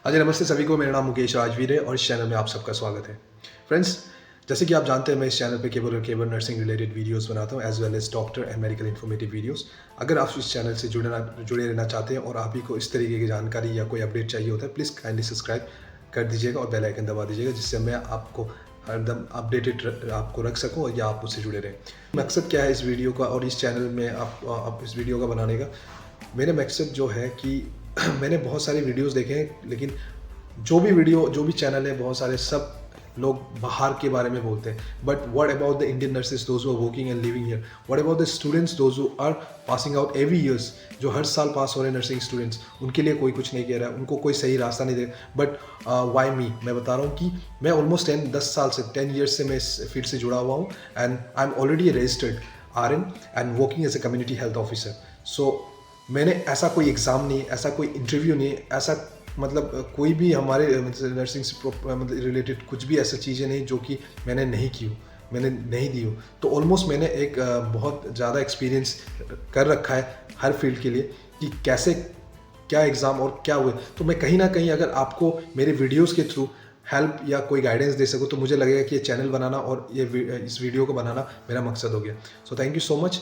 हाँ जी, नमस्ते सभी को। मेरा नाम मुकेश राजवीर है और इस चैनल में आप सबका स्वागत है। फ्रेंड्स, जैसे कि आप जानते हैं मैं इस चैनल पे केवल नर्सिंग रिलेटेड वीडियोस बनाता हूँ as well as doctor and medical informative videos. अगर आप इस चैनल से जुड़े रहना चाहते हैं और आप ही को इस तरीके की जानकारी या कोई अपडेट चाहिए होता है, प्लीज़ काइंडली सब्सक्राइब कर दीजिएगा और बेल आइकन दबा दीजिएगा, जिससे मैं आपको हरदम अपडेटेड आपको रख सकूँ या आप मुझसे जुड़े रहें। मकसद क्या है इस वीडियो का और इस चैनल में आप इस वीडियो का बनाने का? मेरा मकसद जो है कि मैंने बहुत सारे वीडियोस देखे हैं, लेकिन जो भी चैनल है, बहुत सारे सब लोग बाहर के बारे में बोलते हैं। But what about the Indian nurses, those who are working and living here? What about the students, those who are passing out every years, जो हर साल पास हो रहे हैं नर्सिंग स्टूडेंट्स? उनके लिए कोई कुछ नहीं कह रहा है, उनको कोई सही रास्ता नहीं दे। But why me? मैं बता रहा हूँ कि मैं ऑलमोस्ट 10 साल से 10 ईयर्स से मैं इस फील्ड से जुड़ा हुआ हूँ and I am already registered RN and working as a community health officer. So मैंने ऐसा कोई एग्ज़ाम नहीं, ऐसा कोई इंटरव्यू नहीं, ऐसा मतलब कोई भी हमारे नर्सिंग से मतलब रिलेटेड कुछ भी ऐसा चीज़ें नहीं जो कि मैंने नहीं की हो, मैंने नहीं दी हो। तो ऑलमोस्ट मैंने एक बहुत ज़्यादा एक्सपीरियंस कर रखा है हर फील्ड के लिए कि कैसे क्या एग्ज़ाम और क्या हुए। तो मैं कहीं ना कहीं अगर आपको मेरे वीडियोस के थ्रू हेल्प या कोई गाइडेंस दे सकूँ तो मुझे लगेगा कि ये चैनल बनाना और इस वीडियो को बनाना मेरा मकसद हो गया। So thank you so much.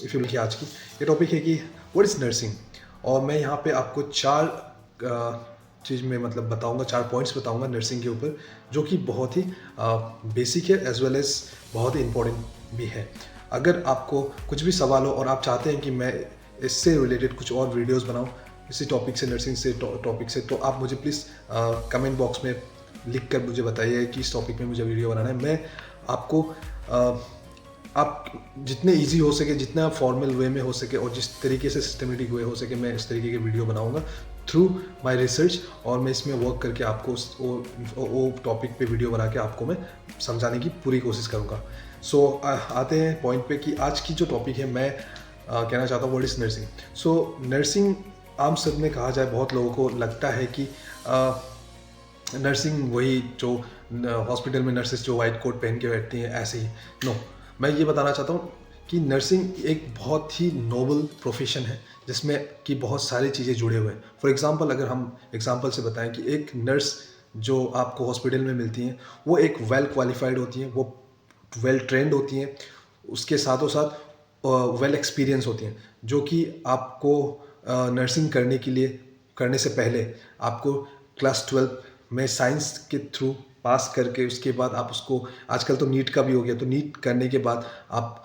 If you लिखिए आज की ये टॉपिक है कि व्हाट इज़ नर्सिंग, और मैं यहाँ पे आपको 4 चीज़ में मतलब बताऊँगा, 4 पॉइंट्स बताऊँगा नर्सिंग के ऊपर, जो कि बहुत ही बेसिक है एज वेल एज बहुत ही इम्पोर्टेंट भी है। अगर आपको कुछ भी सवाल हो और आप चाहते हैं कि मैं इससे रिलेटेड कुछ और वीडियोस बनाऊं, इसी टॉपिक से, नर्सिंग से टॉपिक से, तो आप मुझे प्लीज़ कमेंट बॉक्स में लिख कर मुझे बताइए कि इस टॉपिक में मुझे वीडियो बनाना है। मैं आपको आप जितने इजी हो सके, जितना फॉर्मल वे में हो सके और जिस तरीके से सिस्टमेटिक वे हो सके, मैं इस तरीके के वीडियो बनाऊंगा थ्रू माय रिसर्च, और मैं इसमें वर्क करके आपको वो टॉपिक पे वीडियो बना के आपको मैं समझाने की पूरी कोशिश करूँगा। सो आते हैं पॉइंट पे कि आज की जो टॉपिक है, मैं कहना चाहता हूँ what is nursing. So nursing आम शब्द में कहा जाए, बहुत लोगों को लगता है कि नर्सिंग वही जो हॉस्पिटल में नर्सेस जो वाइट कोट पहन के बैठती हैं ऐसे ही। नो, मैं ये बताना चाहता हूँ कि नर्सिंग एक बहुत ही नोबल प्रोफेशन है जिसमें कि बहुत सारी चीज़ें जुड़े हुए हैं। फॉर एग्जांपल, अगर हम एग्जांपल से बताएं कि एक नर्स जो आपको हॉस्पिटल में मिलती हैं, वो एक वेल क्वालिफाइड होती हैं, वो वेल ट्रेंड होती हैं, उसके साथों साथ वेल एक्सपीरियंस होती हैं, जो कि आपको नर्सिंग करने से पहले आपको क्लास 12 में साइंस के थ्रू पास करके, उसके बाद आप उसको, आजकल तो नीट का भी हो गया, तो नीट करने के बाद आप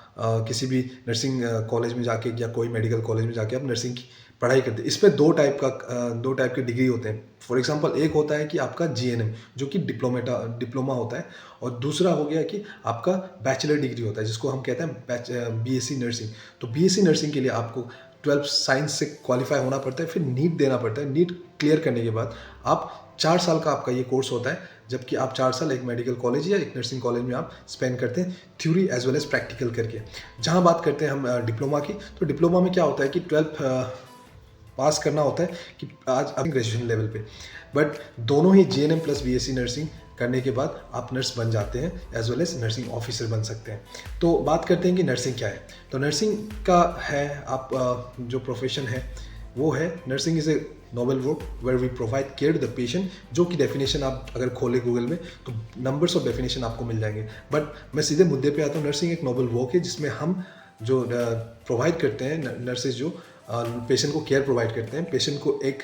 किसी भी नर्सिंग कॉलेज में जाके या कोई मेडिकल कॉलेज में जाके आप नर्सिंग की पढ़ाई करते हैं। इसमें दो टाइप के डिग्री होते हैं। फॉर एग्जांपल, एक होता है कि आपका GNM जो कि डिप्लोमा होता है, और दूसरा हो गया कि आपका बैचलर डिग्री होता है जिसको हम कहते हैं BSc नर्सिंग। तो BSc नर्सिंग के लिए आपको 12 साइंस से क्वालिफाई होना पड़ता है, फिर नीट देना पड़ता है। नीट क्लियर करने के बाद आप 4 साल का आपका ये कोर्स होता है, जबकि आप 4 साल एक मेडिकल कॉलेज या एक नर्सिंग कॉलेज में आप स्पेंड करते हैं, theory as well as practical करके। जहाँ बात करते हैं हम डिप्लोमा की, तो डिप्लोमा में क्या होता है कि 12 पास करना होता है कि आज अब ग्रेजुएशन लेवल पे। बट दोनों ही GNM प्लस BSc नर्सिंग करने के बाद आप नर्स बन जाते हैं as well as nursing officer बन सकते हैं। तो बात करते हैं कि नर्सिंग क्या है। तो नर्सिंग का है, आप जो प्रोफेशन है वो है, nursing is a noble work where we provide care to the patient, जो कि डेफिनेशन आप अगर खोले गूगल में तो नंबर्स ऑफ डेफिनेशन आपको मिल जाएंगे। बट मैं सीधे मुद्दे पे आता हूँ। नर्सिंग एक नोबल वर्क है जिसमें हम जो प्रोवाइड करते हैं, नर्सेज जो पेशेंट को केयर प्रोवाइड करते हैं, पेशेंट को एक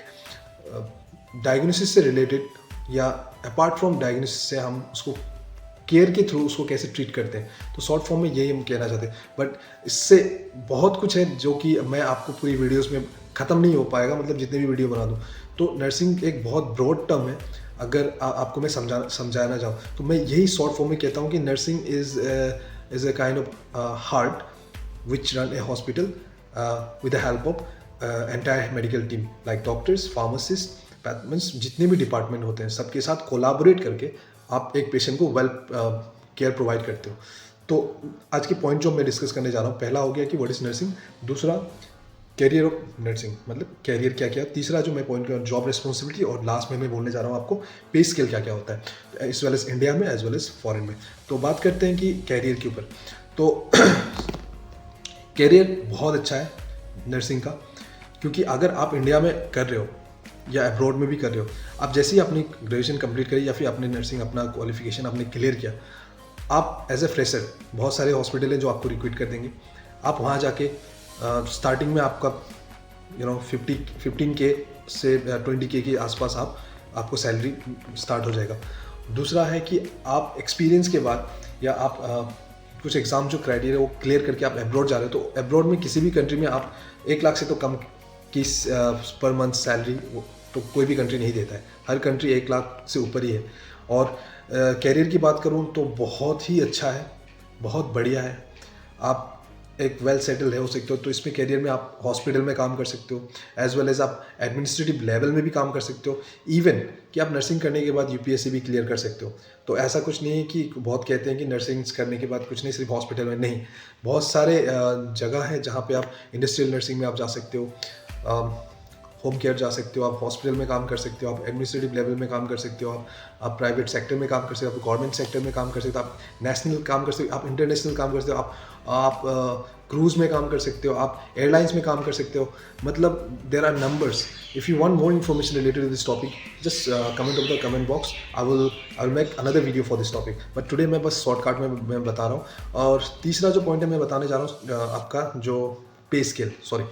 डायग्नोसिस से रिलेटेड या अपार्ट फ्रॉम डायग्नोसिस से हम उसको केयर के थ्रू उसको कैसे ट्रीट करते हैं। तो शॉर्ट फॉर्म में यही हम कहना चाहते हैं। बट इससे बहुत कुछ है जो कि मैं आपको पूरी वीडियोस में ख़त्म नहीं हो पाएगा, मतलब जितने भी वीडियो बना दूँ। तो नर्सिंग एक बहुत ब्रॉड टर्म है। अगर आपको मैं समझाना चाहूँ तो मैं यही शॉर्ट फॉर्म में कहता हूँ कि nursing is a kind of heart which run a hospital with the help of entire medical team like doctors, pharmacists, जितने भी डिपार्टमेंट होते हैं सबके साथ कोलाबोरेट करके आप एक पेशेंट को वेल केयर प्रोवाइड करते हो। तो आज के पॉइंट जो मैं डिस्कस करने जा रहा हूँ, पहला हो गया कि व्हाट इज़ नर्सिंग, दूसरा कैरियर ऑफ नर्सिंग मतलब कैरियर क्या क्या, तीसरा जो मैं पॉइंट कर जॉब रिस्पॉन्सिबिलिटी, और लास्ट में मैं बोलने जा रहा हूँ आपको पे स्केल क्या क्या होता है एज वेल एज इंडिया में एज वेल एज फॉरेन में। तो बात करते हैं कि कैरियर के ऊपर। तो कैरियर बहुत अच्छा है नर्सिंग का, क्योंकि अगर आप इंडिया में कर रहे हो या अब्रॉड में भी कर रहे हो, आप जैसे ही अपनी ग्रेजुएशन कंप्लीट करी या फिर अपने नर्सिंग अपना क्वालिफिकेशन आपने क्लियर किया, आप एज ए फ्रेशर बहुत सारे हॉस्पिटल हैं जो आपको रिक्रूट कर देंगे। आप वहाँ जाके स्टार्टिंग में आपका 15K से 20K के आसपास आपको सैलरी स्टार्ट हो जाएगा। दूसरा है कि आप एक्सपीरियंस के बाद या आप कुछ एग्ज़ाम जो क्राइटेरिया वो क्लियर करके आप अब्रॉड जा रहे हो, तो अब्रॉड में किसी भी कंट्री में आप 1 लाख से तो कम की पर मंथ सैलरी तो कोई भी कंट्री नहीं देता है। हर कंट्री 1 लाख से ऊपर ही है। और कैरियर की बात करूँ तो बहुत ही अच्छा है, बहुत बढ़िया है। आप एक वेल सेटल्ड है हो सकते हो, तो इसमें कैरियर में आप हॉस्पिटल में काम कर सकते हो, एज वेल एज आप एडमिनिस्ट्रेटिव लेवल में भी काम कर सकते हो। इवन कि आप नर्सिंग करने के बाद यूपीएससी भी क्लियर कर सकते हो। तो ऐसा कुछ नहीं है कि बहुत कहते हैं कि नर्सिंग करने के बाद कुछ नहीं, सिर्फ हॉस्पिटल में नहीं, बहुत सारे जगह है जहाँ पे आप इंडस्ट्रियल नर्सिंग में आप जा सकते हो, होम केयर जा सकते हो, आप हॉस्पिटल में काम कर सकते हो, आप एडमिनिस्ट्रेटिव लेवल में काम कर सकते हो, आप प्राइवेट सेक्टर में काम कर सकते हो, आप गवर्नमेंट सेक्टर में काम कर सकते हो, आप नेशनल काम कर सकते हो, आप इंटरनेशनल काम कर सकते हो, आप क्रूज़ में काम कर सकते हो, आप एयरलाइंस में काम कर सकते हो। मतलब there are numbers. If you want more information related to this topic, just comment of the comment box. I will make another video for this topic, but today मैं बस शॉर्टकट में मैं बता रहा हूँ। और तीसरा जो पॉइंट है मैं बताने जा रहा हूँ, आपका जो पे स्केल, सॉरी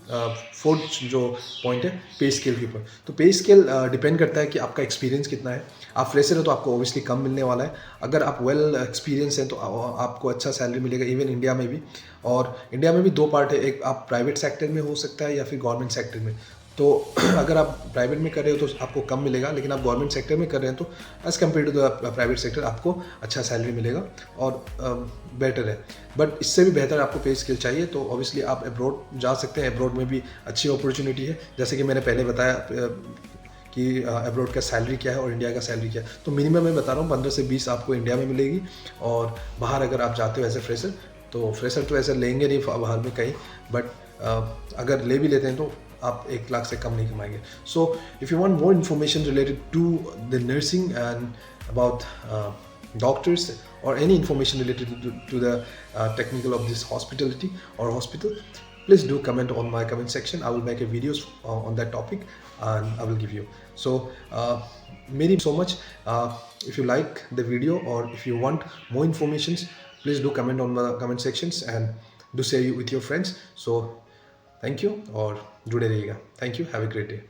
फोर्थ जो पॉइंट है पे स्केल के ऊपर। तो पे स्केल डिपेंड करता है कि आपका एक्सपीरियंस कितना है। आप फ्रेशर हो तो आपको ओबियसली कम मिलने वाला है। अगर आप वेल एक्सपीरियंस हैं तो आपको अच्छा सैलरी मिलेगा, इवन इंडिया में भी। और इंडिया में भी 2 पार्ट है, एक आप प्राइवेट सेक्टर में हो सकता है या फिर गवर्नमेंट सेक्टर में। तो अगर आप प्राइवेट में कर रहे हो तो आपको कम मिलेगा, लेकिन आप गवर्नमेंट सेक्टर में कर रहे हैं तो as compare to the private sector आपको अच्छा सैलरी मिलेगा और बेटर है। बट इससे भी बेहतर आपको पे स्केल चाहिए तो ऑब्वियसली आप अब्रॉड जा सकते हैं। अब्रॉड में भी अच्छी अपॉर्चुनिटी है, जैसे कि मैंने पहले बताया कि अब्रॉड का सैलरी क्या है और इंडिया का सैलरी क्या है। तो मिनिमम मैं बता रहा हूँ 15 से 20 आपको इंडिया में मिलेगी। और बाहर अगर आप जाते हो एज ए फ्रेशर, तो फ्रेशर तो ऐसे लेंगे नहीं बाहर में कहीं, बट अगर ले भी लेते हैं तो आप 1 लाख से कम नहीं कमाएंगे। So if you want more information related to the nursing and about doctors or any information related to the technical of this hospitality or hospital, please do comment on my comment section. I will make a videos on that topic and I will give you. So maybe so much. If you like the video or if you want more informations, please do comment on the comment sections and do share it with your friends. So thank you और जुड़े रहिएगा। Thank you, have a great day.